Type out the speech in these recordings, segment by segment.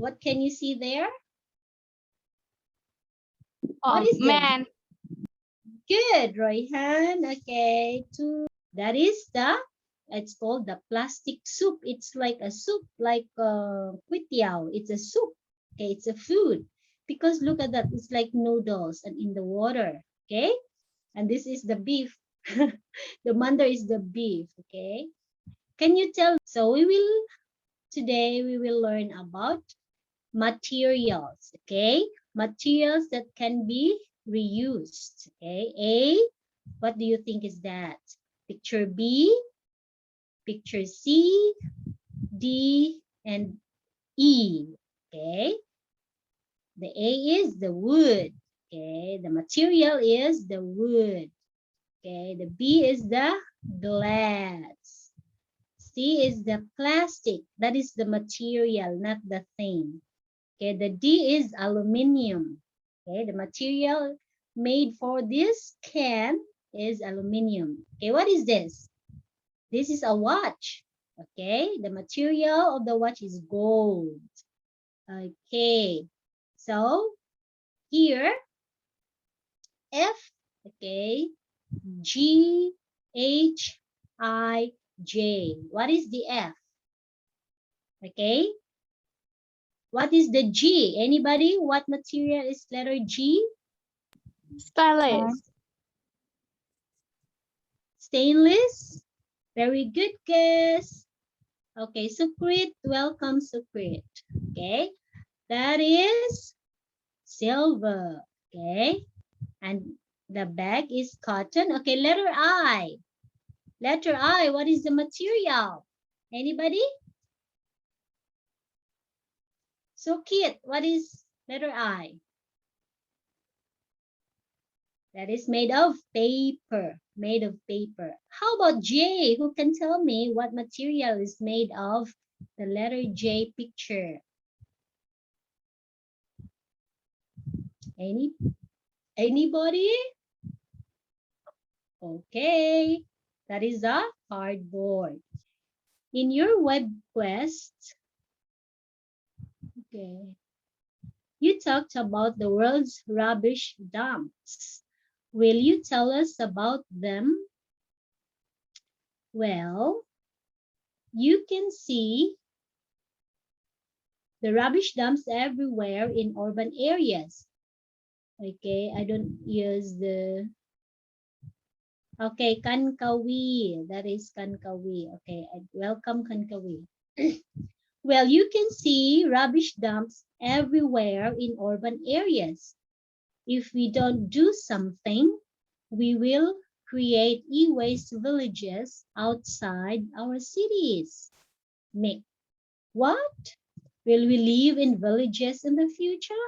What can you see there? What Oh, is this? man. Good, Royhan. Okay, two. That is it's called the plastic soup. It's like a soup, like kwetiao. It's a soup. Okay, it's a food. Because look at that, it's like noodles and in the water. Okay, and this is the beef. The manda is the beef. Okay, can you tell? So today we will learn about materials. Okay, materials that can be reused. Okay, what do you think is that? Picture B, picture C, D, and E. Okay, the A is the wood. Okay, the material is the wood. Okay, the B is the glass. C is the plastic. That is the material, not the thing. Okay, the D is aluminum. Okay, the material made for this can is aluminum. Okay, what is this? This is a watch. Okay, the material of the watch is gold. Okay, so here F, okay, G, H, I, J. What is the F? Okay, what is the G? Anybody? What material is letter G? Stylist. Stainless? Very good guess. Okay, Sukrit, welcome Sukrit. Okay, that is silver. Okay, and the bag is cotton. Okay, letter I. Letter I, what is the material? Anybody? So Kit, what is letter I? That is made of paper. Made of paper. How about J? Who can tell me what material is made of the letter J picture? Anybody? Okay. That is a cardboard. In your web quest, okay, you talked about the world's rubbish dumps. Will you tell us about them? Well, you can see the rubbish dumps everywhere in urban areas. Okay, I don't use the... Okay, Kankawi. That is Kankawi. Okay, welcome Kankawi. Well, you can see rubbish dumps everywhere in urban areas. If we don't do something, we will create e-waste villages outside our cities. Nick, what? Will we live in villages in the future?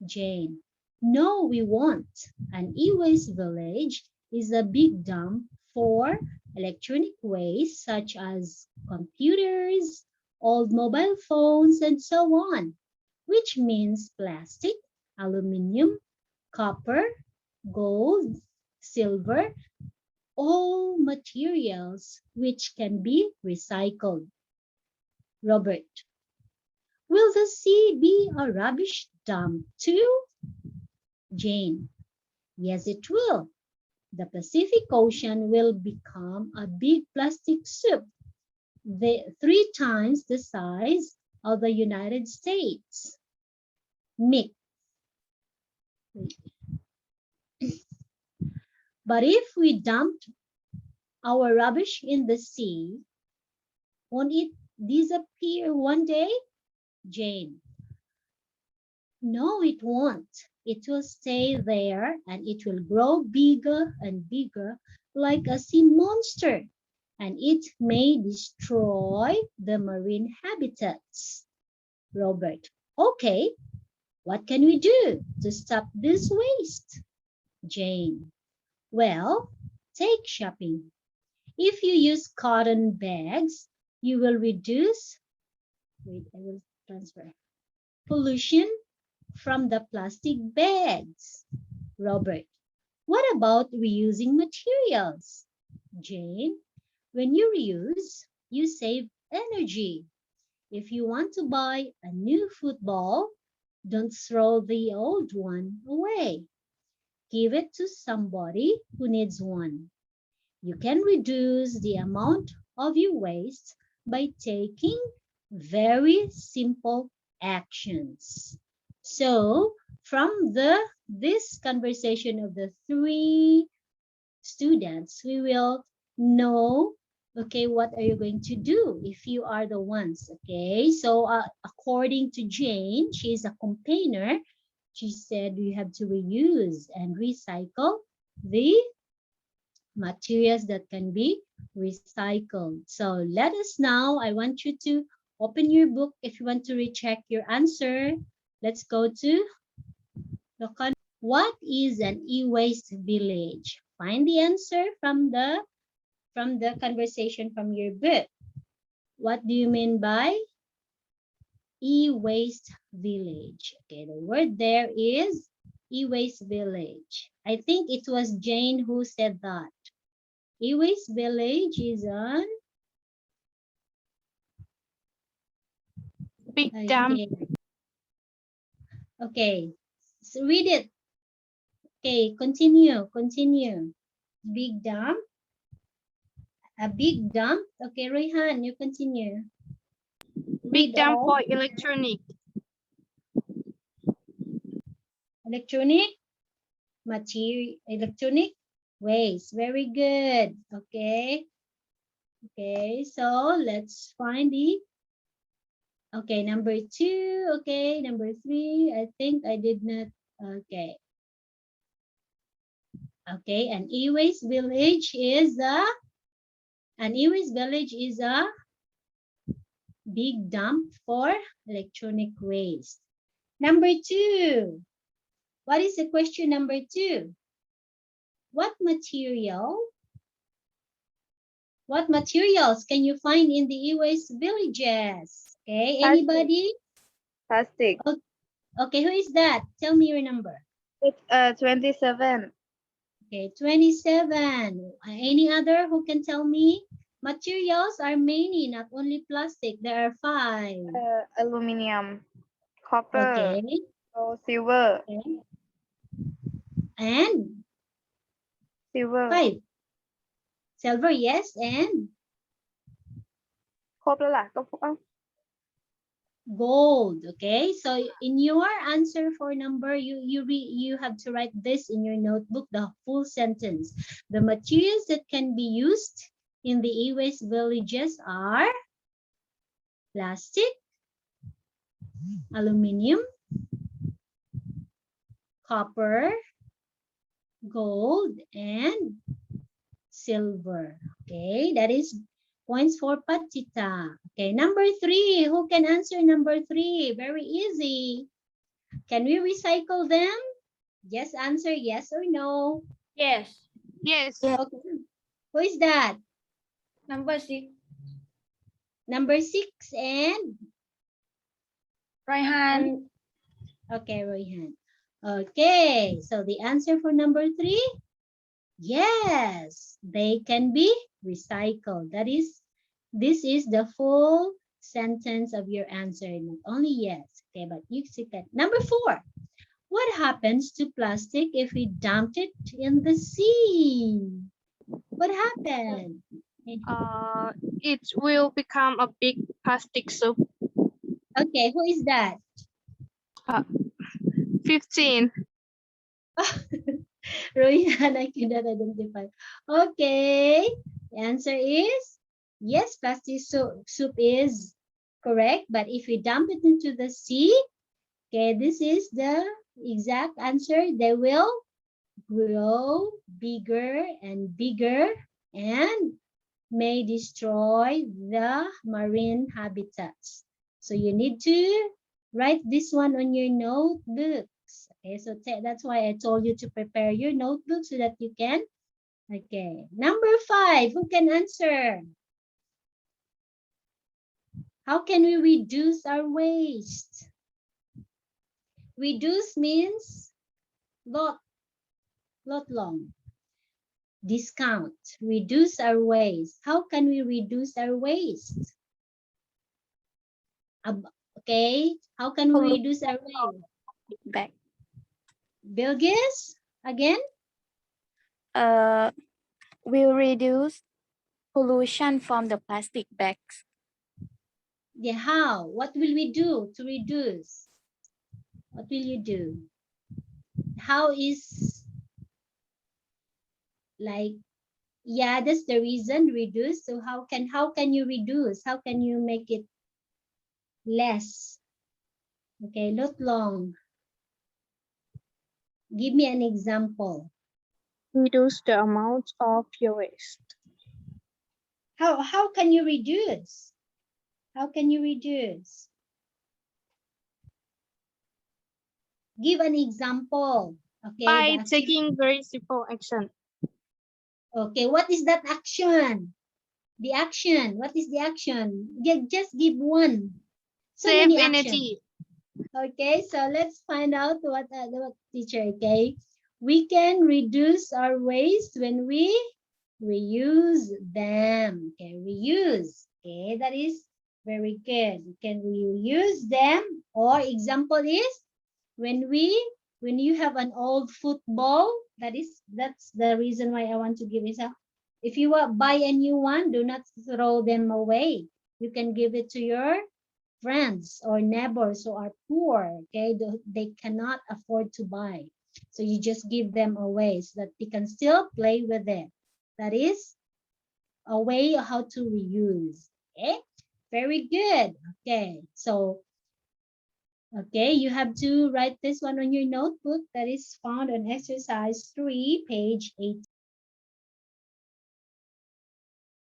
Jane, no, we won't. An e-waste village is a big dump for electronic waste such as computers, old mobile phones, and so on, which means plastic, aluminum, copper, gold, silver, all materials which can be recycled. Robert, will the sea be a rubbish dump too? Jane, yes, it will. The Pacific Ocean will become a big plastic soup, 3 times the size of the United States. Mick, but if we dumped our rubbish in the sea, won't it disappear one day? Jane, no, it won't. It will stay there and it will grow bigger and bigger like a sea monster, and it may destroy the marine habitats. Robert, okay, what can we do to stop this waste? Jane, well, take shopping. If you use cotton bags, you will reduce, wait, I will transfer, pollution from the plastic bags. Robert, what about reusing materials? Jane, when you reuse, you save energy. If you want to buy a new football, don't throw the old one away. Give it to somebody who needs one. You can reduce the amount of your waste by taking very simple actions. So, from this conversation of the three students, we will know, okay, what are you going to do if you are the ones, okay? So, according to Jane, she's a campaigner. She said we have to reuse and recycle the materials that can be recycled. So let us now, I want you to open your book if you want to recheck your answer. Let's go to the what is an e-waste village? Find the answer from the conversation from your book. What do you mean by e-waste village? Okay, the word there is e-waste village. I think it was Jane who said that. E-waste village is on Big dump. okay. Okay. So read it. Okay, continue. Big dump. A big dump. Okay, Rehan, you continue. Big Read dump all. for electronic. Electronic material, electronic waste. Very good. Okay. Okay, so let's find the okay, number 2. Okay, number 3. I think I did not. Okay. Okay, an e-waste village is a big dump for electronic waste. Number 2. What is the question number 2? What materials can you find in the e-waste villages? Okay, anybody? Plastic. Okay, who is that? Tell me your number. It's 27. Okay, 27. Any other who can tell me? Materials are many, not only plastic. There are 5. Aluminum, copper, Okay. silver, Okay. And silver. 5. Silver, yes. And ครบแล้วล่ะก็เอ้า gold. Okay. So in your answer for number, you have to write this in your notebook, the full sentence. The materials that can be used in the e-waste villages are plastic, aluminum, copper, gold, and silver. Okay, that is points for Patita. Okay, number 3. Who can answer number 3? Very easy. Can we recycle them? Yes, answer yes or no. Yes. Yes. Okay. Who is that? Number 6. Number 6 and Right hand. okay, Royhan. Okay, so the answer for number 3, yes, they can be recycled. This is the full sentence of your answer, not only yes. Okay, but you see that. Number 4, what happens to plastic if we dumped it in the sea? What happened? It will become a big plastic soup. Okay, who is that? 15. Royan, I cannot identify. Okay, the answer is yes, plastic soup is correct. But if we dump it into the sea, okay, this is the exact answer. They will grow bigger and bigger and may destroy the marine habitats. So you need to write this one on your notebooks. Okay, so that's why I told you to prepare your notebook so that you can. Okay, number 5, who can answer? How can we reduce our waste? Reduce means lot long. Discount, reduce our waste. How can we reduce our waste? Okay, how can we reduce our waste? Bag. Bilgis, again? Will reduce pollution from the plastic bags. Yeah, how? What will we do to reduce? What will you do? How is like, yeah, that's the reason, reduce. So how can you reduce? How can you make it less? Okay, not long. Give me an example. Reduce the amount of your waste. How can you reduce? How can you reduce? Give an example. Okay, the By action. taking very simple action. Okay, what is that action? The action. What is the action? Just give one. So Save many actions. energy. Okay, so let's find out what teacher. Okay, we can reduce our waste when we reuse them. Okay, reuse. Okay, that is very good. You can reuse them. Or example is when you have an old football. That's the reason why I want to give this up. If you buy a new one, do not throw them away. You can give it to your friends or neighbors who are poor. Okay, they cannot afford to buy, so you just give them away so that they can still play with it. That is a way how to reuse. Okay, very good. Okay, so okay, you have to write this one on your notebook. That is found on exercise 3, page 18.